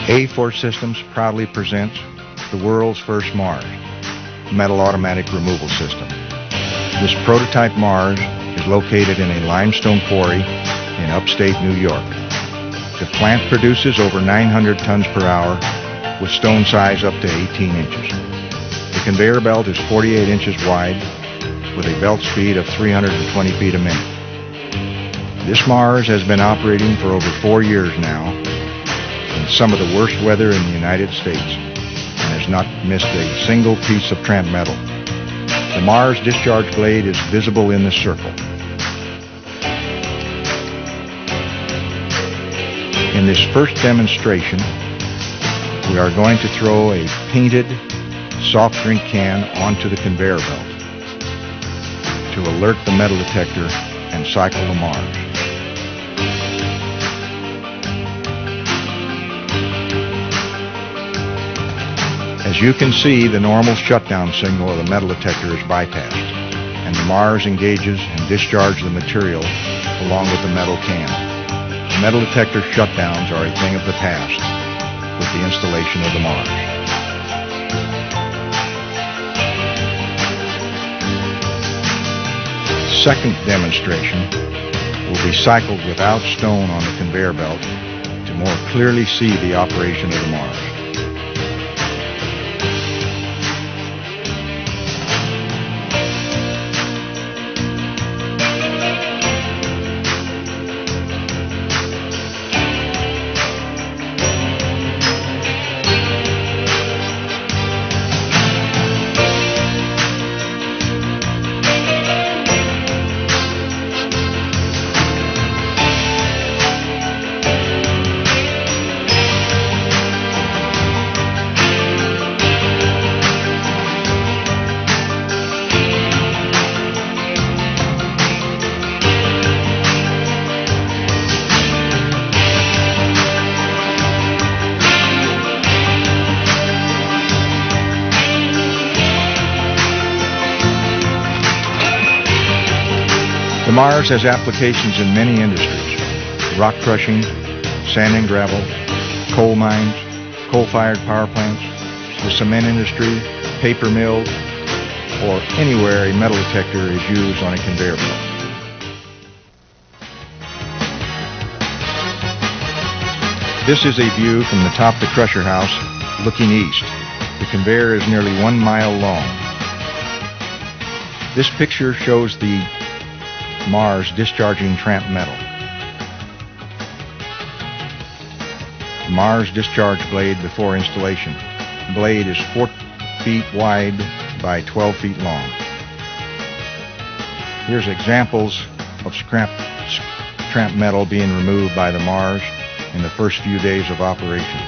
A4 Systems proudly presents the world's first MARS, metal automatic removal system. This prototype MARS is located in a limestone quarry in upstate New York. The plant produces over 900 tons per hour with stone size up to 18 inches. The conveyor belt is 48 inches wide with a belt speed of 320 feet a minute. This MARS has been operating for over 4 years now in some of the worst weather in the United States and has not missed a single piece of tramp metal. The MARS discharge blade is visible in the circle. In this first demonstration, we are going to throw a painted soft drink can onto the conveyor belt to alert the metal detector and cycle the MARS. As you can see, the normal shutdown signal of the metal detector is bypassed, and the MARS engages and discharges the material along with the metal can. The metal detector shutdowns are a thing of the past with the installation of the MARS. The second demonstration will be cycled without stone on the conveyor belt to more clearly see the operation of the MARS. The MARS has applications in many industries: rock crushing, sand and gravel, coal mines, coal-fired power plants, the cement industry, paper mills, or anywhere a metal detector is used on a conveyor belt. This is a view from the top of the crusher house looking east. The conveyor is nearly 1 mile long. This picture shows the MARS discharging tramp metal. The MARS discharge blade before installation. The blade is 4 feet wide by 12 feet long. Here's examples of tramp metal being removed by the MARS in the first few days of operation.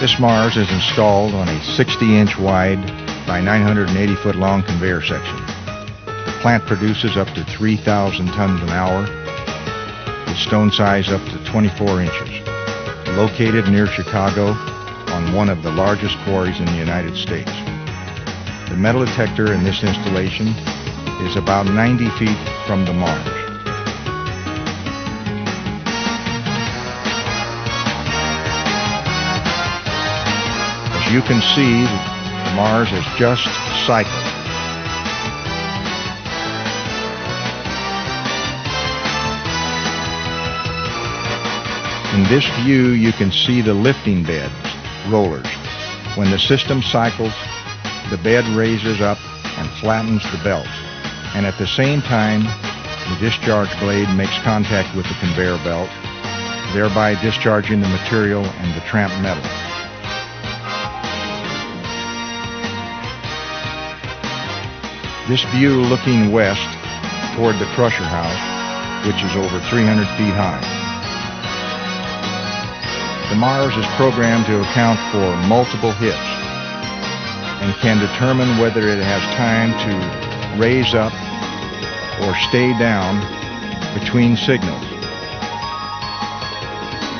This MARS is installed on a 60-inch wide by 980-foot long conveyor section. The plant produces up to 3,000 tons an hour with stone size up to 24 inches. Located near Chicago on one of the largest quarries in the United States. The metal detector in this installation is about 90 feet from the MARS. You can see the MARS is just cycled. In this view, you can see the lifting beds, rollers. When the system cycles, the bed raises up and flattens the belt, and at the same time, the discharge blade makes contact with the conveyor belt, thereby discharging the material and the tramp metal. This view looking west toward the crusher house, which is over 300 feet high. The Mars is programmed to account for multiple hits and can determine whether it has time to raise up or stay down between signals.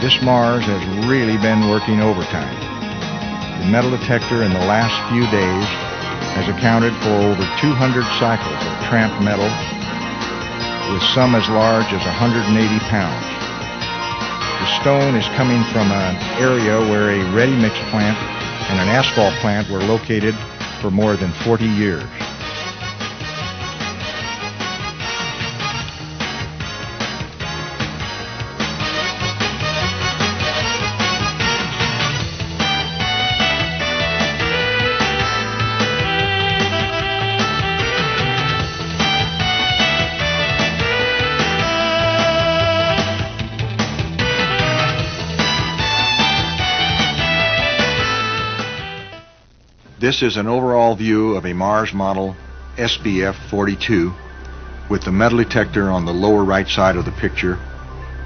This Mars has really been working overtime. The metal detector in the last few days has accounted for over 200 cycles of tramped metal, with some as large as 180 pounds. The stone is coming from an area where a ready-mix plant and an asphalt plant were located for more than 40 years. This is an overall view of a Mars model SBF 42 with the metal detector on the lower right side of the picture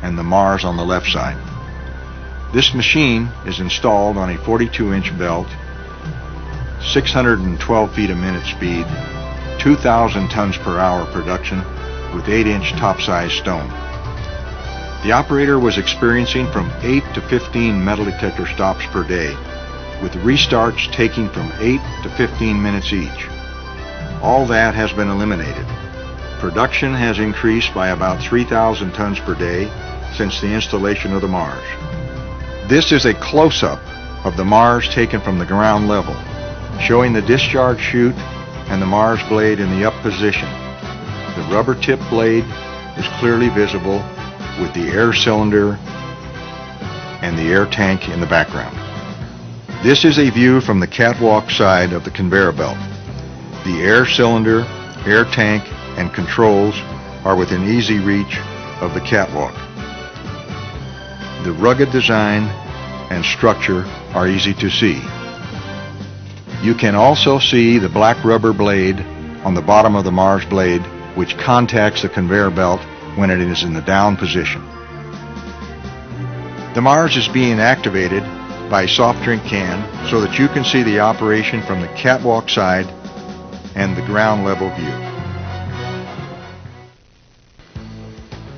and the Mars on the left side. This machine is installed on a 42-inch belt, 612 feet a minute speed, 2,000 tons per hour production with 8-inch top-size stone. The operator was experiencing from 8 to 15 metal detector stops per day, with restarts taking from 8 to 15 minutes each. All that has been eliminated. Production has increased by about 3,000 tons per day since the installation of the Mars. This is a close-up of the Mars taken from the ground level, showing the discharge chute and the Mars blade in the up position. The rubber tip blade is clearly visible with the air cylinder and the air tank in the background. This is a view from the catwalk side of the conveyor belt. The air cylinder, air tank, and controls are within easy reach of the catwalk. The rugged design and structure are easy to see. You can also see the black rubber blade on the bottom of the Mars blade, which contacts the conveyor belt when it is in the down position. The Mars is being activated by a soft drink can so that you can see the operation from the catwalk side and the ground level view.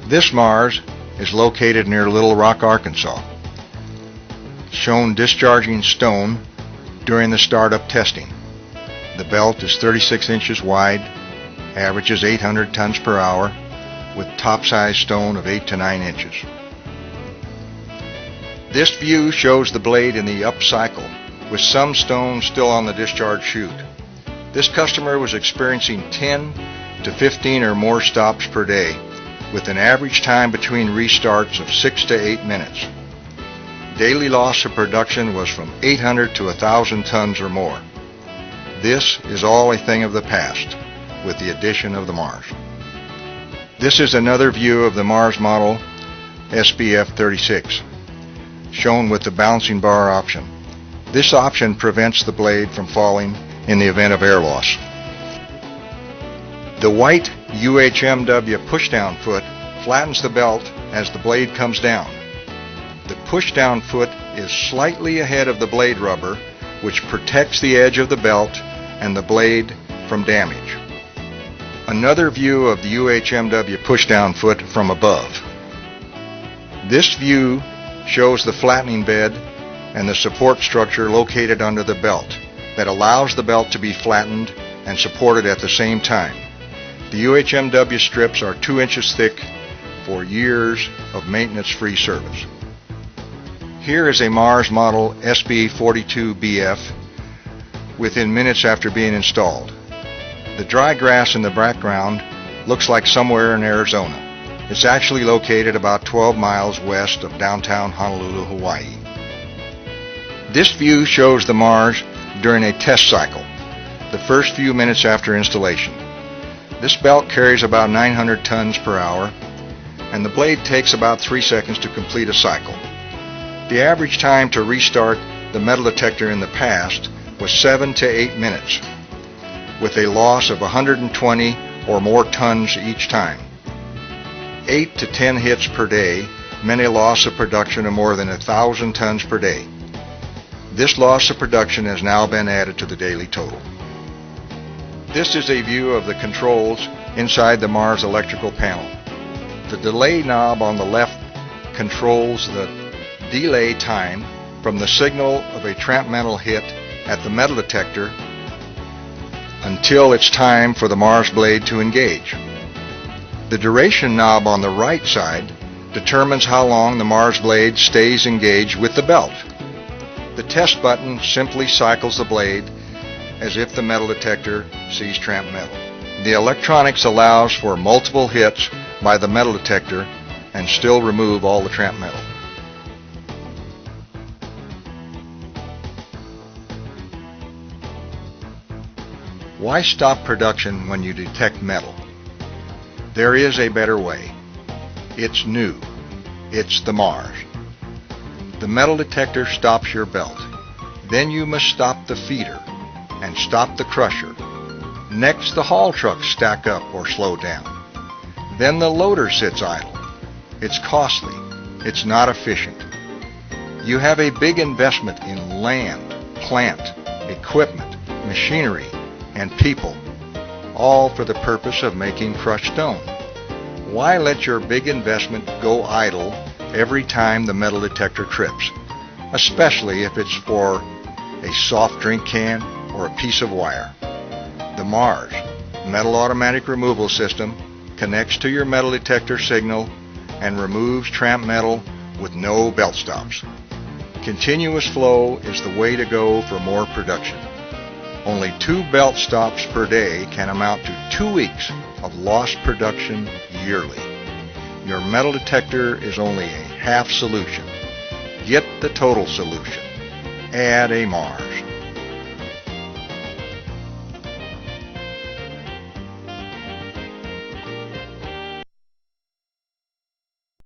This Mars is located near Little Rock, Arkansas. Shown discharging stone during the startup testing. The belt is 36 inches wide, averages 800 tons per hour, with top-size stone of 8 to 9 inches. This view shows the blade in the up cycle, with some stone still on the discharge chute. This customer was experiencing 10 to 15 or more stops per day, with an average time between restarts of 6 to 8 minutes. Daily loss of production was from 800 to 1,000 tons or more. This is all a thing of the past, with the addition of the Mars. This is another view of the Mars model SBF 36. Shown with the bouncing bar option. This option prevents the blade from falling in the event of air loss. The white UHMW pushdown foot flattens the belt as the blade comes down. The pushdown foot is slightly ahead of the blade rubber, which protects the edge of the belt and the blade from damage. Another view of the UHMW pushdown foot from above. This view shows the flattening bed and the support structure located under the belt that allows the belt to be flattened and supported at the same time. The UHMW strips are 2 inches thick for years of maintenance-free service. Here is a Mars model SB42BF within minutes after being installed. The dry grass in the background looks like somewhere in Arizona. It's actually located about 12 miles west of downtown Honolulu, Hawaii. This view shows the Mars during a test cycle, the first few minutes after installation. This belt carries about 900 tons per hour, and the blade takes about 3 seconds to complete a cycle. The average time to restart the metal detector in the past was 7 to 8 minutes, with a loss of 120 or more tons each time. 8 to 10 hits per day many loss of production of more than 1,000 tons per day. This loss of production has now been added to the daily total. This is a view of the controls inside the Mars electrical panel. The delay knob on the left controls the delay time from the signal of a tramp metal hit at the metal detector until it's time for the Mars blade to engage. The duration knob on the right side determines how long the Mars blade stays engaged with the belt. The test button simply cycles the blade as if the metal detector sees tramp metal. The electronics allows for multiple hits by the metal detector and still remove all the tramp metal. Why stop production when you detect metal? There is a better way. It's new. It's the Mars. The metal detector stops your belt. Then you must stop the feeder and stop the crusher. Next, the haul trucks stack up or slow down. Then the loader sits idle. It's costly. It's not efficient. You have a big investment in land, plant, equipment, machinery, and people, all for the purpose of making crushed stone. Why let your big investment go idle every time the metal detector trips, especially if it's for a soft drink can or a piece of wire? The Mars Metal Automatic Removal System connects to your metal detector signal and removes tramp metal with no belt stops. Continuous flow is the way to go for more production. Only 2 belt stops per day can amount to 2 weeks of lost production yearly. Your metal detector is only a half solution. Get the total solution. Add a Mars.